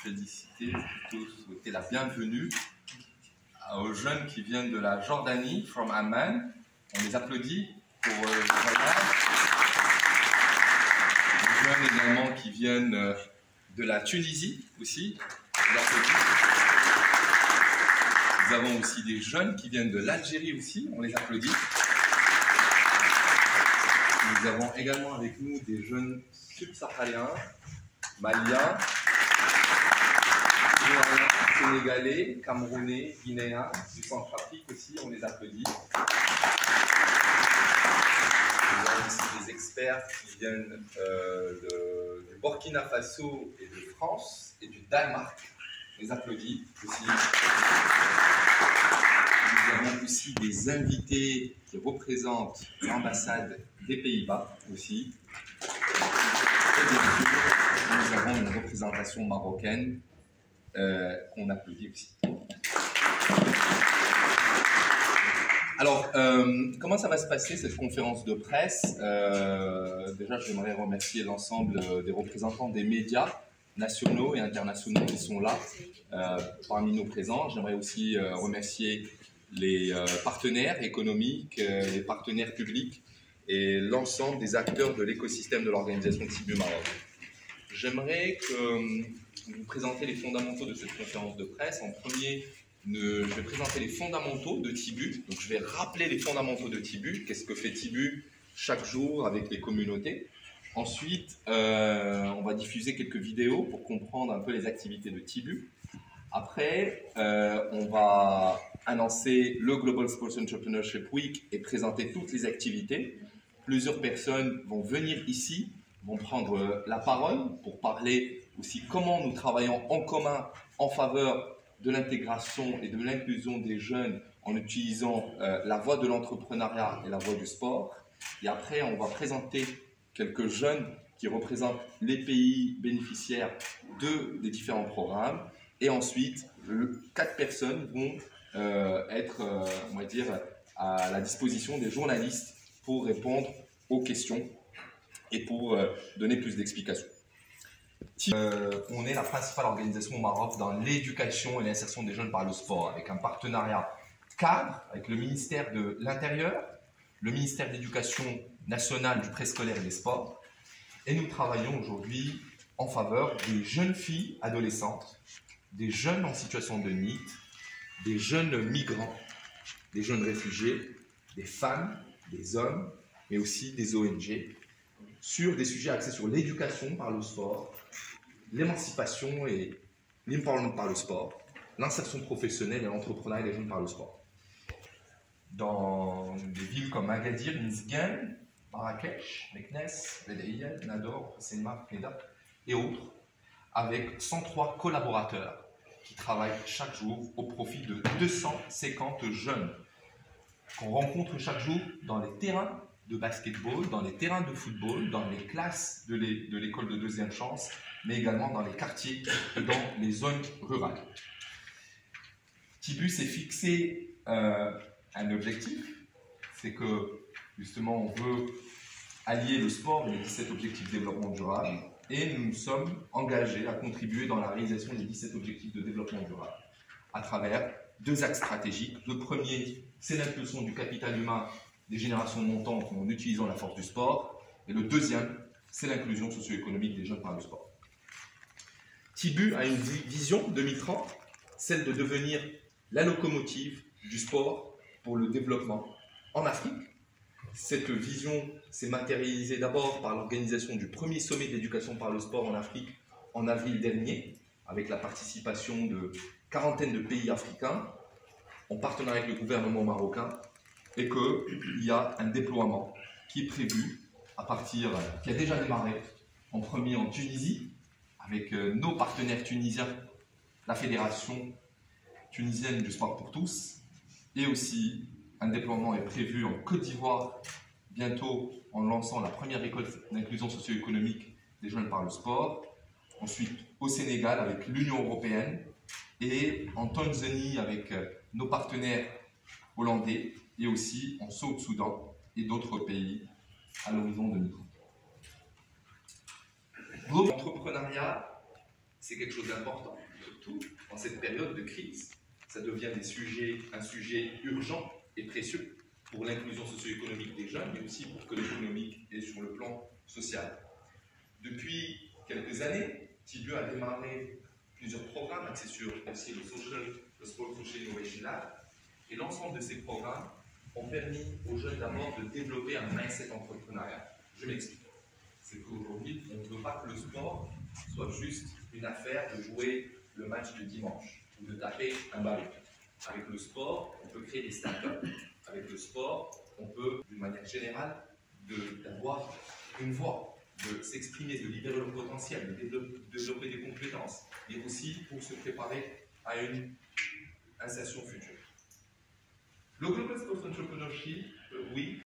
féliciter, plutôt souhaiter la bienvenue aux jeunes qui viennent de la Jordanie, from Amman. On les applaudit pour le voyage. Les jeunes également qui viennent de la Tunisie aussi. On les applaudit. Nous avons aussi des jeunes qui viennent de l'Algérie aussi. On les applaudit. Nous avons également avec nous des jeunes subsahariens, maliens, ivoiriens, sénégalais, camerounais, guinéens, du Centrafrique aussi, on les applaudit. Nous avons aussi des experts qui viennent du Burkina Faso et de France et du Danemark. On les applaudit aussi. Nous avons aussi des invités qui représentent l'ambassade des Pays-Bas aussi. Et bien sûr, nous avons une représentation marocaine qu'on applaudit aussi. Alors, comment ça va se passer cette conférence de presse? Déjà, j'aimerais remercier l'ensemble des représentants des médias nationaux et internationaux qui sont là parmi nos présents. J'aimerais aussi remercier les partenaires économiques, les partenaires publics et l'ensemble des acteurs de l'écosystème de l'organisation Tibu Maroc. J'aimerais que vous présentiez les fondamentaux de cette conférence de presse. En premier, je vais présenter les fondamentaux de Tibu. Donc, je vais rappeler les fondamentaux de Tibu. Qu'est-ce que fait Tibu chaque jour avec les communautés? Ensuite, on va diffuser quelques vidéos pour comprendre un peu les activités de Tibu. Après, on va annoncer le Global Sports Entrepreneurship Week et présenter toutes les activités. Plusieurs personnes vont venir ici, vont prendre la parole pour parler aussi comment nous travaillons en commun en faveur de l'intégration et de l'inclusion des jeunes en utilisant la voie de l'entrepreneuriat et la voie du sport. Et après, on va présenter quelques jeunes qui représentent les pays bénéficiaires des différents programmes. Et ensuite, 4 personnes vont être, on va dire, à la disposition des journalistes pour répondre aux questions et pour donner plus d'explications. On est la principale organisation au Maroc dans l'éducation et l'insertion des jeunes par le sport, avec un partenariat cadre avec le ministère de l'Intérieur, le ministère de l'Éducation nationale, du préscolaire et des sports. Et nous travaillons aujourd'hui en faveur des jeunes filles adolescentes, des jeunes en situation de NEET, des jeunes migrants, des jeunes réfugiés, des femmes, des hommes, mais aussi des ONG, sur des sujets axés sur l'éducation par le sport, l'émancipation et l'empowerment par le sport, l'insertion professionnelle et l'entrepreneuriat des jeunes par le sport. Dans des villes comme Agadir, Nisgan, Marrakech, Meknes, Bedaïa, Nador, Selma, Keda et autres, avec 103 collaborateurs qui travaillent chaque jour au profit de 250 jeunes qu'on rencontre chaque jour dans les terrains de basketball, dans les terrains de football, dans les classes de l'école de deuxième chance, mais également dans les quartiers et dans les zones rurales. Tibu s'est fixé un objectif, c'est que justement on veut allier le sport et les 17 objectifs de développement durable, et nous nous sommes engagés à contribuer dans la réalisation des 17 objectifs de développement durable à travers 2 axes stratégiques. Le premier, c'est l'inclusion du capital humain des générations montantes en utilisant la force du sport. Et le deuxième, c'est l'inclusion socio-économique des jeunes par le sport. Tibu a une vision 2030, celle de devenir la locomotive du sport pour le développement en Afrique. Cette vision s'est matérialisée d'abord par l'organisation du premier sommet d'éducation par le sport en Afrique en avril dernier, avec la participation de 40aine de pays africains, en partenariat avec le gouvernement marocain, et qu'il y a un déploiement qui est prévu qui a déjà démarré en premier en Tunisie, avec nos partenaires tunisiens, la Fédération tunisienne du sport pour tous, et aussi un déploiement est prévu en Côte d'Ivoire, bientôt en lançant la première école d'inclusion socio-économique des jeunes par le sport, ensuite au Sénégal avec l'Union européenne, et en Tanzanie avec nos partenaires hollandais, et aussi en Soudan et d'autres pays à l'horizon 2030. L'entrepreneuriat C'est quelque chose d'important, surtout en cette période de crise. Ça devient un sujet urgent et précieux pour l'inclusion socio-économique des jeunes, mais aussi pour que l'économique et sur le plan social. Depuis quelques années, Tibiu a démarré plusieurs programmes axés sur aussi le Small Social Innovation Lab, et l'ensemble de ces programmes ont permis aux jeunes d'abord de développer un mindset entrepreneurial. Je m'explique. C'est qu'aujourd'hui, on ne veut pas que le sport soit juste une affaire de jouer le match de dimanche ou de taper un ballon. Avec le sport, on peut créer des startups. Avec le sport, on peut, d'une manière générale, d'avoir une voix, de s'exprimer, de libérer le potentiel, de développer des compétences, mais aussi pour se préparer à une insertion future. Le Global Sports Entrepreneurship, oui,